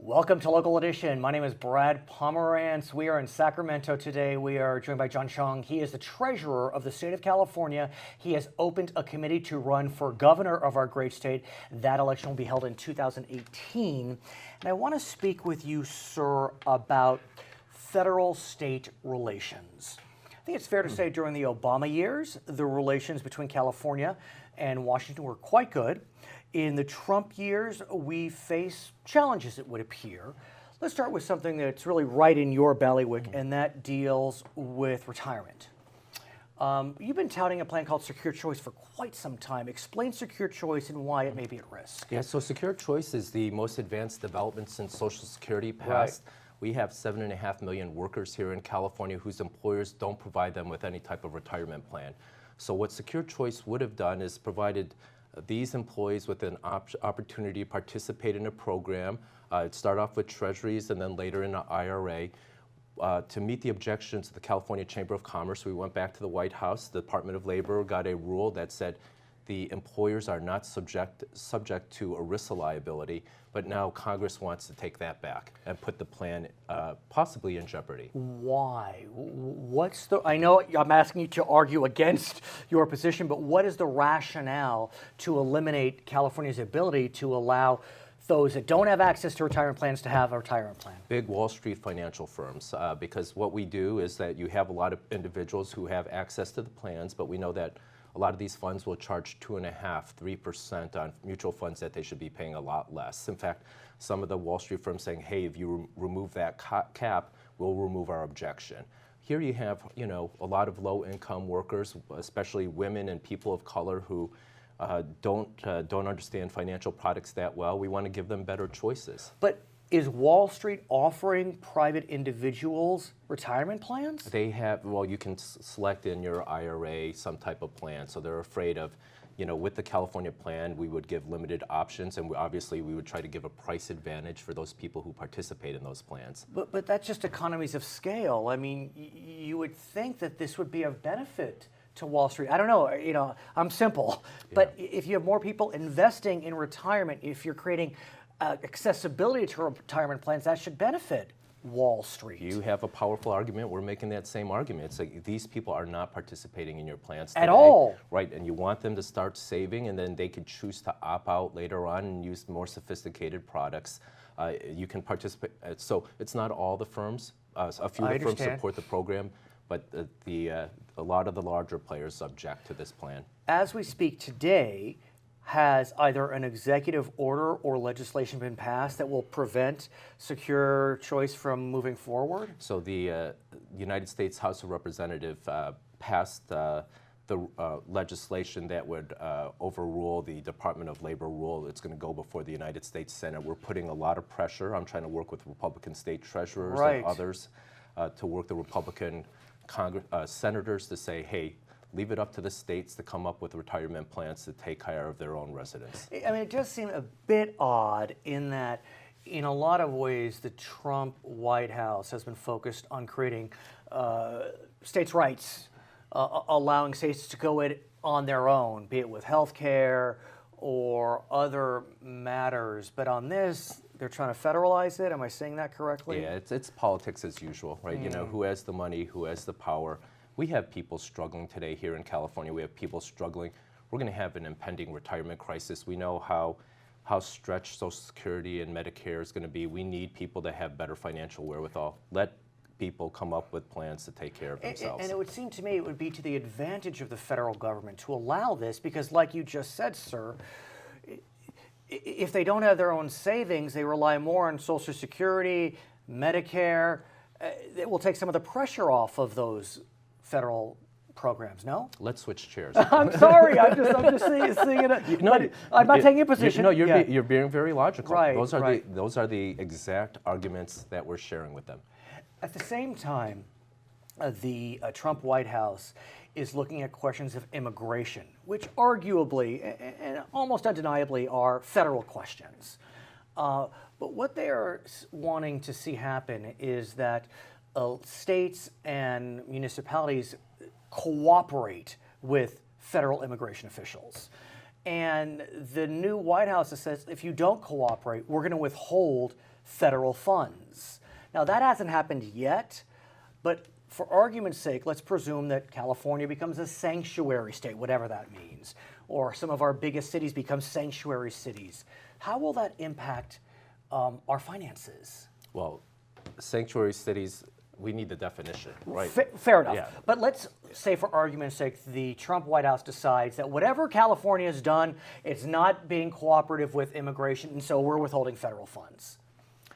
Welcome to Local Edition. My name is Brad Pomerance. We are in Sacramento today. We are joined by Chiang. He is the treasurer of the state of California. He has opened a committee to run for governor of our great state. That election will be held in 2018. And I want to speak with you, sir, about federal-state relations. I think it's fair to say during the Obama years, the relations between California and Washington were quite good. In the Trump years, we face challenges, it would appear. Let's start with something that's really right in your bailiwick, and that deals with retirement. You've been touting a plan called Secure Choice for quite some time. Explain Secure Choice and why it may be at risk. Yeah, so Secure Choice is the most advanced development since Social Security passed. Right. We have 7.5 million workers here in California whose employers don't provide them with any type of retirement plan. So what Secure Choice would have done is provided these employees with an opportunity to participate in a program. It'd start off with treasuries and then later in an IRA. To meet the objections of the California Chamber of Commerce, we went back to the White House. The Department of Labor got a rule that said the employers are not subject to ERISA liability, but now Congress wants to take that back and put the plan possibly in jeopardy. Why? I know I'm asking you to argue against your position, but what is the rationale to eliminate California's ability to allow those that don't have access to retirement plans to have a retirement plan? Big Wall Street financial firms, because what we do is that you have a lot of individuals who have access to the plans, but we know that a lot of these funds will charge 2.5–3% on mutual funds that they should be paying a lot less. In fact, some of the Wall Street firms saying, hey, if you remove that cap, we'll remove our objection. Here you have, a lot of low-income workers, especially women and people of color who don't understand financial products that well. We want to give them better choices. But is Wall Street offering private individuals retirement plans? They have, well, you can select in your IRA some type of plan. So they're afraid of, with the California plan, we would give limited options, and obviously we would try to give a price advantage for those people who participate in those plans. But that's just economies of scale. I mean, you would think that this would be of benefit to Wall Street. I don't know, I'm simple. Yeah. But if you have more people investing in retirement, if you're creating accessibility to retirement plans, that should benefit Wall Street. You have a powerful argument. We're making that same argument. It's like these people are not participating in your plans today. At all. Right, and you want them to start saving, and then they could choose to opt out later on and use more sophisticated products. You can participate. So it's not all the firms. A few of the firms support the program, but a lot of the larger players object to this plan. As we speak today, has either an executive order or legislation been passed that will prevent Secure Choice from moving forward? So the United States House of Representatives passed the legislation that would overrule the Department of Labor rule. It's going to go before the United States Senate. We're putting a lot of pressure. I'm trying to work with Republican state treasurers and others to work the Republican senators to say, hey, leave it up to the states to come up with retirement plans to take care of their own residents. I mean, it does seem a bit odd in that, in a lot of ways, the Trump White House has been focused on creating states' rights, allowing states to go it on their own, be it with health care or other matters. But on this, they're trying to federalize it. Am I saying that correctly? Yeah, it's politics as usual, right? Who has the money, who has the power. We have people struggling today here in California. We have people struggling. We're going to have an impending retirement crisis. We know how stretched Social Security and Medicare is going to be. We need people to have better financial wherewithal. Let people come up with plans to take care of themselves. And it would seem to me it would be to the advantage of the federal government to allow this because, like you just said, sir, if they don't have their own savings, they rely more on Social Security, Medicare. It will take some of the pressure off of those federal programs, no? Let's switch chairs. I'm sorry, I'm just seeing it. No, I'm not taking a position. You're being very logical. Right, those are the exact arguments that we're sharing with them. At the same time, the Trump White House is looking at questions of immigration, which arguably and almost undeniably are federal questions. But what they are wanting to see happen is that states and municipalities cooperate with federal immigration officials. And the new White House says if you don't cooperate, we're going to withhold federal funds. Now, that hasn't happened yet, but for argument's sake, let's presume that California becomes a sanctuary state, whatever that means, or some of our biggest cities become sanctuary cities. How will that impact our finances? Well, sanctuary cities, we need the definition, right? Fair enough. Yeah. But let's say, for argument's sake, the Trump White House decides that whatever California has done, it's not being cooperative with immigration, and so we're withholding federal funds.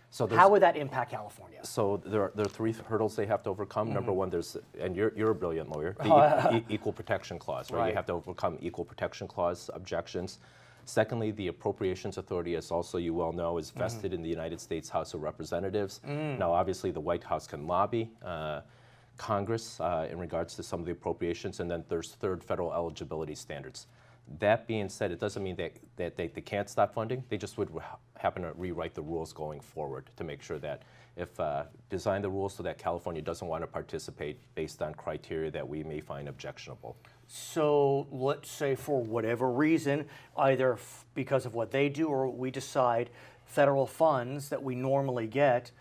So how would that impact California? So there are three hurdles they have to overcome. Number one, and you're a brilliant lawyer, the equal protection clause, right? You have to overcome equal protection clause objections. Secondly, the Appropriations Authority, as also you well know, is vested in the United States House of Representatives. Now, obviously, the White House can lobby Congress in regards to some of the appropriations, and then there's third, federal eligibility standards. That being said, it doesn't mean that they can't stop funding. They just would happen to rewrite the rules going forward to make sure that if design the rules so that California doesn't want to participate based on criteria that we may find objectionable. So let's say for whatever reason, either because of what they do or we decide, federal funds that we normally get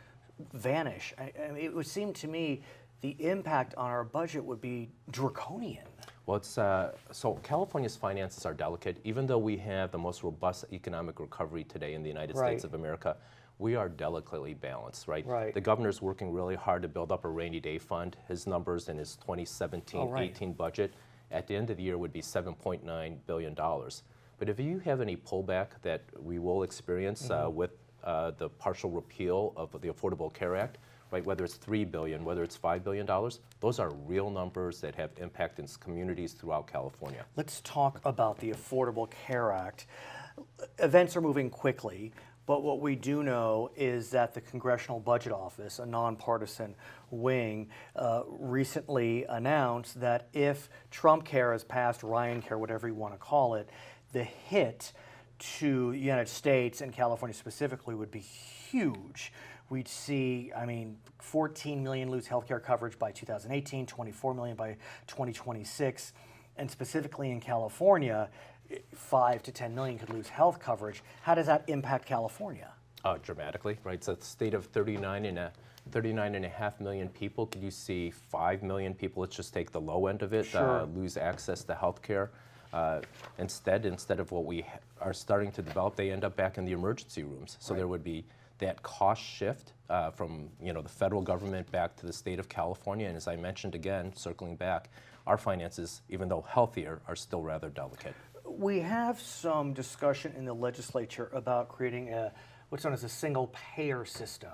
vanish. I mean, it would seem to me the impact on our budget would be draconian. Well, it's, so California's finances are delicate. Even though we have the most robust economic recovery today in the United States of America, we are delicately balanced, right? The governor's working really hard to build up a rainy day fund. His numbers in his 2017-18 budget at the end of the year would be $7.9 billion. But if you have any pullback that we will experience with the partial repeal of the Affordable Care Act, right, whether it's $3 billion, whether it's $5 billion, those are real numbers that have impact in communities throughout California. Let's talk about the Affordable Care Act. Events are moving quickly, but what we do know is that the Congressional Budget Office, a nonpartisan wing, recently announced that if Trump Care is passed, Ryan Care, whatever you want to call it, the hit to the United States and California specifically would be huge. We'd see, 14 million lose healthcare coverage by 2018, 24 million by 2026, and specifically in California, 5 to 10 million could lose health coverage. How does that impact California? Dramatically, right? It's a state of 39.5 million people. Could you see 5 million people, let's just take the low end of it, lose access to health care? Instead of what we are starting to develop, they end up back in the emergency rooms. So there would be that cost shift from the federal government back to the state of California. And as I mentioned again, circling back, our finances, even though healthier, are still rather delicate. We have some discussion in the legislature about creating what's known as a single payer system.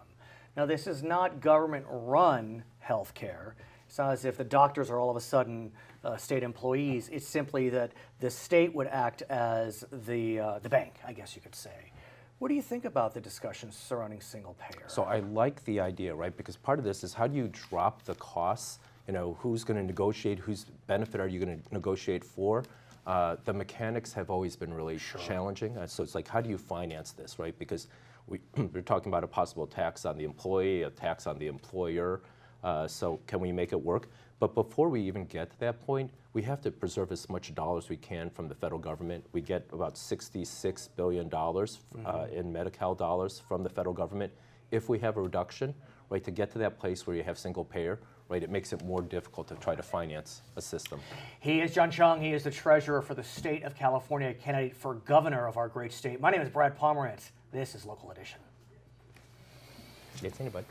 Now, this is not government-run health care. It's not as if the doctors are all of a sudden state employees. It's simply that the state would act as the bank, I guess you could say. What do you think about the discussions surrounding single payer? So I like the idea, right? Because part of this is how do you drop the costs? Who's going to negotiate? Whose benefit are you going to negotiate for? The mechanics have always been really challenging. So it's like, how do you finance this, right? Because we're talking about a possible tax on the employee, a tax on the employer. So can we make it work? But before we even get to that point, we have to preserve as much dollars we can from the federal government. We get about $66 billion in Medi-Cal dollars from the federal government. If we have a reduction, right, to get to that place where you have single payer, right, it makes it more difficult to try to finance a system. He is John Chiang. He is the treasurer for the state of California, candidate for governor of our great state. My name is Brad Pomerance. This is Local Edition. Yes, anybody.